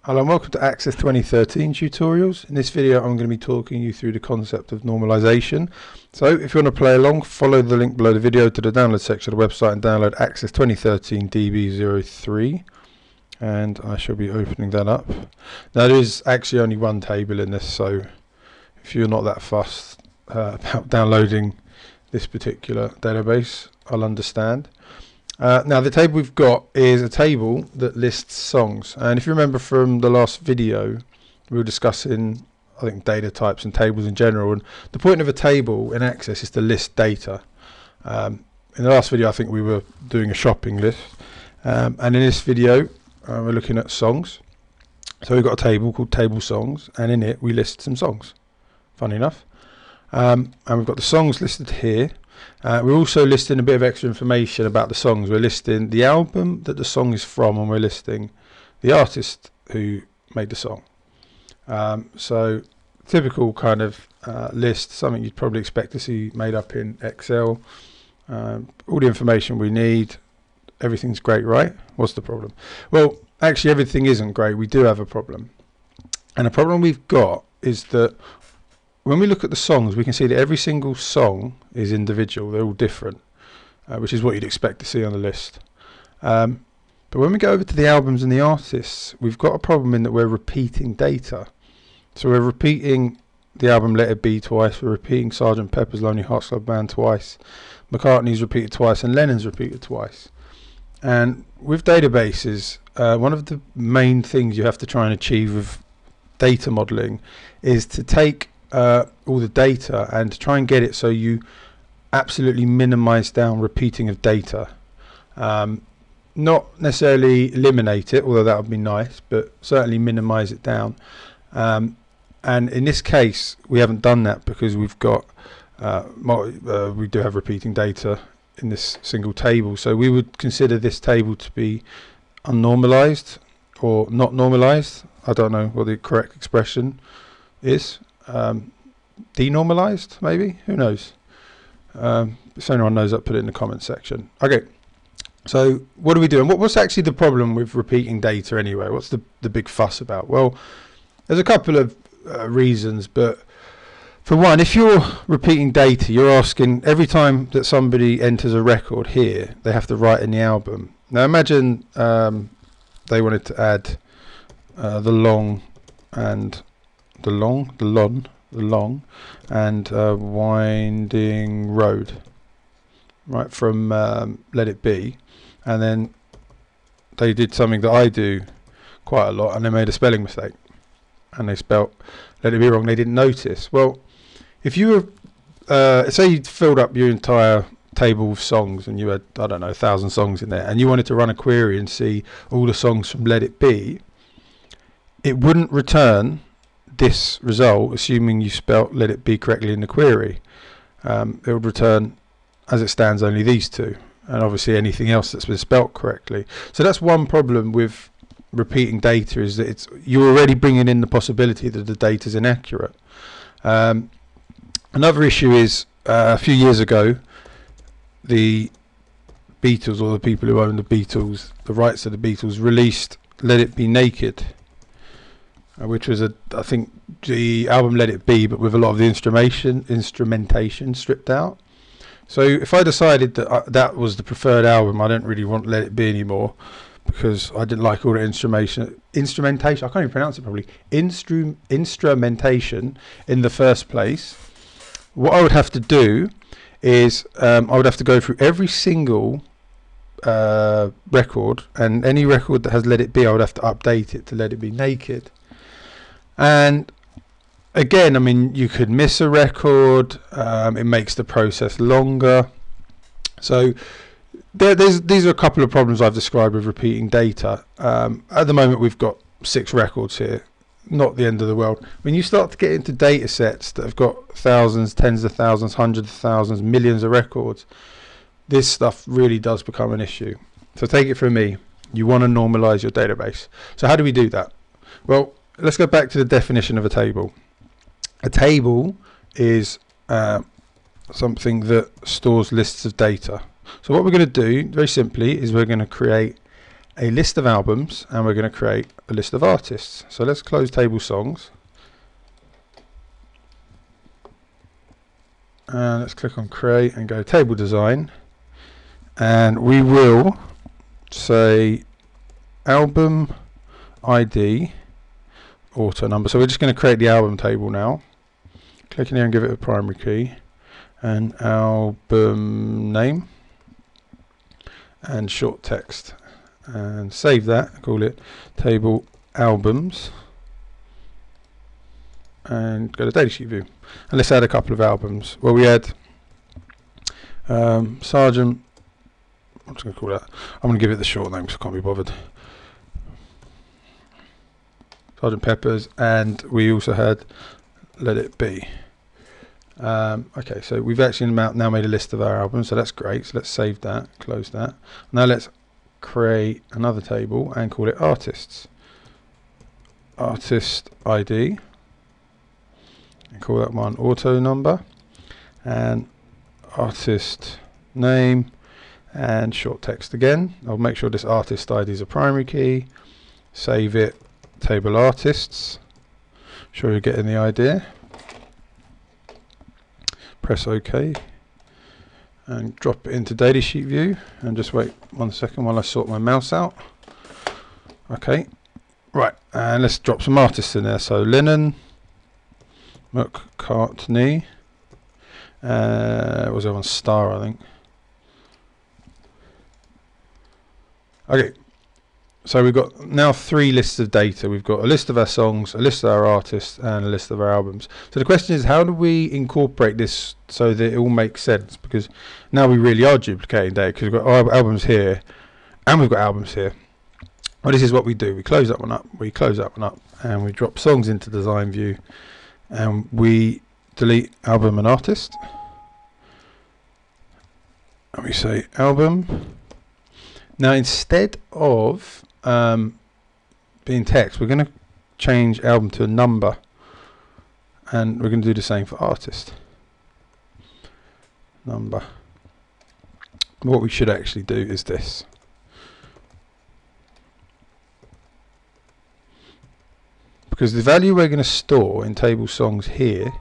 Hello and welcome to Access 2013 tutorials. In this video I'm going to be talking you through the concept of normalization. So if you want to play along, follow the link below the video to the download section of the website and download Access 2013 DB03, and I shall be opening that up. Now there is actually only one table in this, so if you're not that fussed about downloading this particular database, I'll understand. Now the table we've got is a table that lists songs, and if you remember from the last video we were discussing, I think, data types and tables in general, and the point of a table in Access is to list data. In the last video I think we were doing a shopping list, and in this video we're looking at songs. So we've got a table called table songs, and in it we list some songs, funny enough, and we've got the songs listed here. We're also listing a bit of extra information about the songs. We're listing the album that the song is from, and we're listing the artist who made the song. So typical kind of list, something you'd probably expect to see made up in Excel. All the information we need, everything's great, right? What's the problem? Well, actually everything isn't great. We do have a problem, and the problem we've got is that when we look at the songs, we can see that every single song is individual. They're all different, which is what you'd expect to see on the list. But when we go over to the albums and the artists, we've got a problem in that we're repeating data. So we're repeating the album Let It Be twice, we're repeating Sgt. Pepper's Lonely Hearts Club Band twice, McCartney's repeated twice, and Lennon's repeated twice. And with databases, one of the main things you have to try and achieve with data modeling is to take all the data and to try and get it so you absolutely minimize down repeating of data. Not necessarily eliminate it, although that would be nice, but certainly minimize it down. And in this case we haven't done that because we've got we do have repeating data in this single table, so we would consider this table to be unnormalized or not normalized. I don't know what the correct expression is. Denormalized, maybe, who knows? If anyone knows that, put it in the comments section. Okay, so what are we doing? What's actually the problem with repeating data anyway? What's the big fuss about? Well, there's a couple of reasons, but for one, if you're repeating data, you're asking every time that somebody enters a record here, they have to write in the album. Now imagine they wanted to add the long and the long and winding road, right, from Let It Be, and then they did something that I do quite a lot, and they made a spelling mistake and they spelt Let It Be wrong. They didn't notice. Well, if you were say you filled up your entire table of songs and you had, I don't know, 1,000 songs in there, and you wanted to run a query and see all the songs from Let It Be, it wouldn't return this result assuming you spelt Let It Be correctly in the query. It would return, as it stands, only these two, and obviously anything else that's been spelt correctly. So that's one problem with repeating data, is that you're already bringing in the possibility that the data is inaccurate. Another issue is a few years ago the Beatles, or the people who own the Beatles, the rights to the Beatles, released Let It Be Naked, which was I think the album Let It Be, but with a lot of the instrumentation stripped out. So if I decided that that was the preferred album, I don't really want Let It Be anymore because I didn't like all the instrumentation, I can't even pronounce it properly, instrumentation in the first place. What I would have to do is I would have to go through every single record, and any record that has Let It Be I would have to update it to Let It Be Naked. And again, I mean, you could miss a record, it makes the process longer. So these are a couple of problems I've described with repeating data. At the moment we've got 6 records here, not the end of the world. When you start to get into data sets that have got thousands, tens of thousands, hundreds of thousands, millions of records, this stuff really does become an issue. So take it from me, you want to normalize your database. So how do we do that? Well, let's go back to the definition of a table. A table is something that stores lists of data. So what we're going to do, very simply, is we're going to create a list of albums, and we're going to create a list of artists. So let's close table songs. And let's click on create and go table design. And we will say album ID auto number. So we're just going to create the album table now. Click in here and give it a primary key. And album name. And short text. And save that. Call it table albums. And go to datasheet view. And let's add a couple of albums. Well, we had Sergeant. I'm just going to call that. I'm going to give it the short name because I can't be bothered. Sergeant Pepper's, and we also had Let It Be. Okay, so we've actually now made a list of our albums, so that's great. So let's save that, close that. Now let's create another table and call it artists. Artist ID. And call that one auto number. And artist name. And short text again. I'll make sure this artist ID is a primary key. Save it. Table artists. Sure you're getting the idea. Press OK. And drop it into datasheet view. And just wait 1 second while I sort my mouse out. Okay. Right. And let's drop some artists in there. So Lennon, McCartney. Was there one Star, I think. Okay, so we've got now 3 lists of data. We've got a list of our songs, a list of our artists, and a list of our albums. So the question is, how do we incorporate this so that it all makes sense? Because now we really are duplicating data, because we've got our albums here, and we've got albums here. Well, this is what we do. We close that one up, we close that one up, and we drop songs into design view, and we delete album and artist. And we say album. Now instead of being text, we're going to change album to a number, and we're going to do the same for artist. Number. What we should actually do is this. Because the value we're going to store in table songs here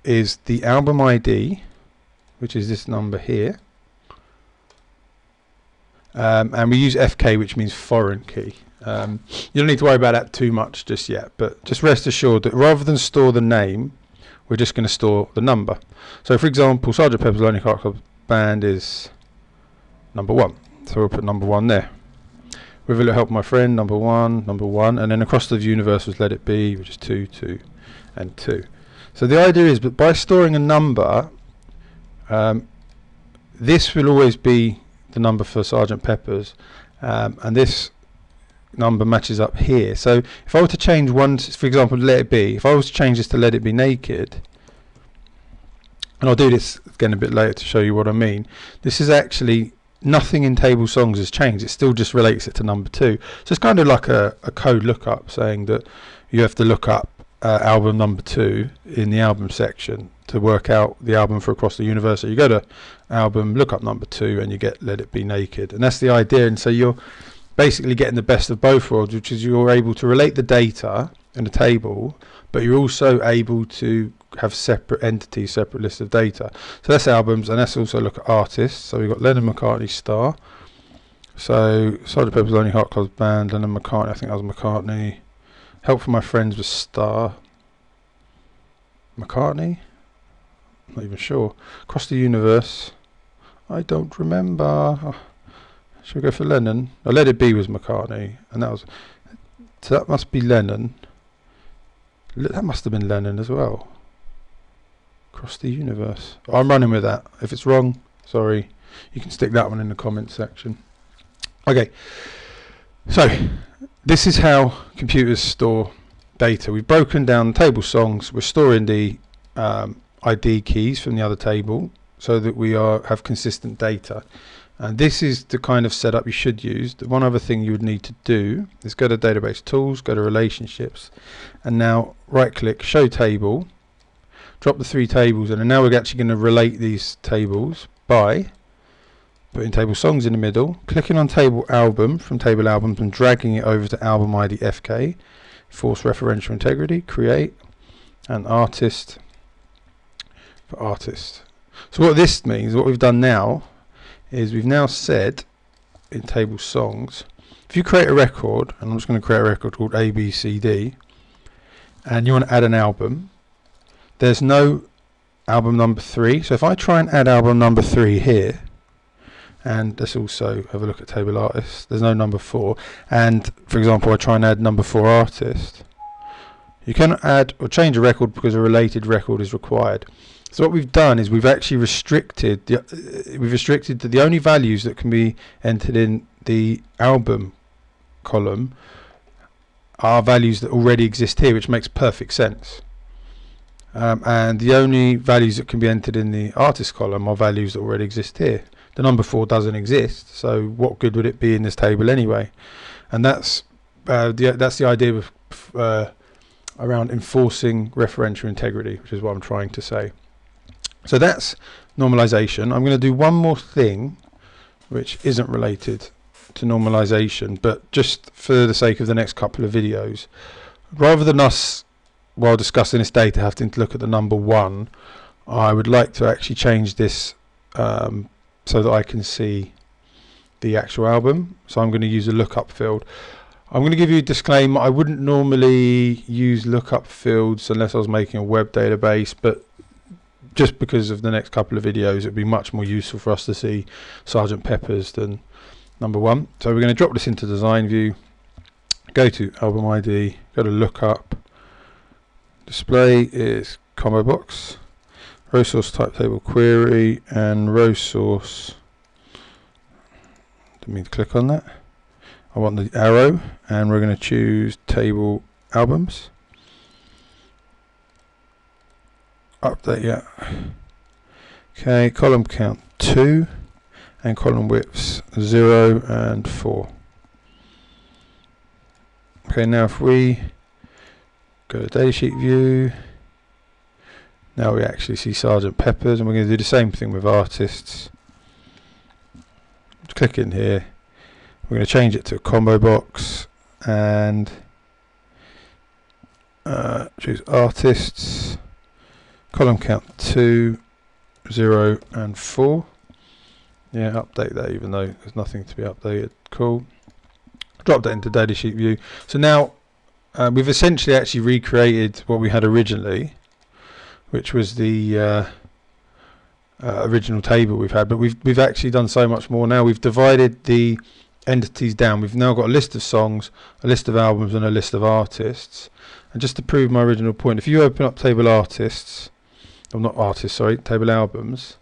is the album ID, which is this number here. And we use FK, which means foreign key. You don't need to worry about that too much just yet, but just rest assured that rather than store the name, we're just going to store the number. So for example, Sergeant Pepper's Lonely Hearts Club Band is number 1. So we'll put number 1 there. With a little help of my friend, number 1, and then across the universe was Let It Be, which is 2, 2, and 2. So the idea is that by storing a number, this will always be the number for Sergeant Pepper's, and this number matches up here. So if I were to change one, for example, Let It Be, if I was to change this to Let It Be Naked, and I'll do this again a bit later to show you what I mean, this is actually nothing in table songs has changed. It still just relates it to number 2. So it's kind of like a code lookup, saying that you have to look up album number 2 in the album section to work out the album for Across the Universe. So you go to album, look up number 2, and you get Let It Be Naked, and that's the idea. And so you're basically getting the best of both worlds, which is you're able to relate the data in the table, but you're also able to have separate entities, separate lists of data. So that's albums, and let's also look at artists. So we've got Lennon McCartney Star. So Sergeant Pepper's Lonely Hearts Club Band, Lennon McCartney, I think that was McCartney. Help from My Friends was Star. McCartney? Not even sure. Across the Universe, I don't remember. Oh, should we go for Lennon? Oh, Let It Be was McCartney, and that was, so that must be Lennon. That must have been Lennon as well. Across the Universe. Oh, I'm running with that. If it's wrong, sorry. You can stick that one in the comments section. Okay, so this is how computers store data. We've broken down table songs. We're storing the ID keys from the other table so that we have consistent data. And this is the kind of setup you should use. The one other thing you would need to do is go to Database Tools, go to Relationships, and now right-click Show Table, drop the 3 tables, and now we're actually going to relate these tables by putting table songs in the middle, clicking on table album from table albums and dragging it over to album ID FK, force referential integrity, create, and artist for artist. So what this means, what we've done now, is we've now said in table songs, if you create a record, and I'm just going to create a record called ABCD, and you want to add an album, there's no album number 3. So if I try and add album number 3 here, and let's also have a look at table artists, there's no number 4, and for example I try and add number 4 artist, you cannot add or change a record because a related record is required. So what we've done is we've actually restricted to the only values that can be entered in the album column are values that already exist here, which makes perfect sense. And the only values that can be entered in the artist column are values that already exist here. The number 4 doesn't exist, so what good would it be in this table anyway? And that's the idea of around enforcing referential integrity, which is what I'm trying to say. So that's normalization. I'm going to do one more thing which isn't related to normalization, but just for the sake of the next couple of videos, rather than us while discussing this data having to look at the number 1, I would like to actually change this so that I can see the actual album. So I'm going to use a lookup field. I'm going to give you a disclaimer, I wouldn't normally use lookup fields unless I was making a web database, but just because of the next couple of videos it would be much more useful for us to see Sgt. Pepper's than number 1. So we're going to drop this into design view, go to album ID, go to lookup, display is combo box, row source type table query, and row source, didn't mean to click on that, I want the arrow, and we're going to choose table albums. Update, yeah. Okay, column count 2 and column widths 0 and 4. Okay, now if we go to datasheet view, now we actually see Sgt. Pepper's, and we're going to do the same thing with artists. Just click in here, we're going to change it to a combo box and choose artists, column count 2, 0 and 4. Yeah, update that even though there's nothing to be updated. Cool. Drop that into datasheet view. So now we've essentially actually recreated what we had originally, which was the original table we've had, but we've actually done so much more now. We've divided the entities down. We've now got a list of songs, a list of albums, and a list of artists. And just to prove my original point, if you open up table artists, or not artists, sorry, table albums,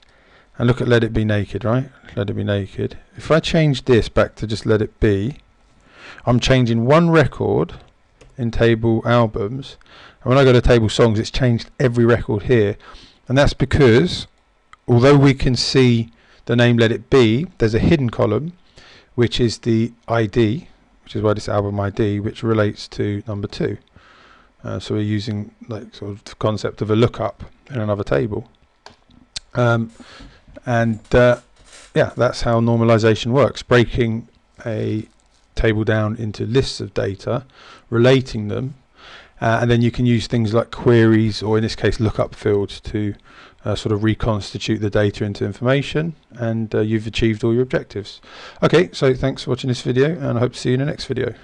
and look at Let It Be Naked, right? Let It Be Naked. If I change this back to just Let It Be, I'm changing one record in table albums, and when I go to table songs, it's changed every record here. And that's because although we can see the name Let It Be, there's a hidden column which is the ID, which is why this album ID, which relates to number 2. So we're using like sort of the concept of a lookup in another table. Yeah, that's how normalization works, breaking a table down into lists of data, relating them, and then you can use things like queries, or in this case lookup fields, to sort of reconstitute the data into information, and you've achieved all your objectives. Okay, so thanks for watching this video, and I hope to see you in the next video.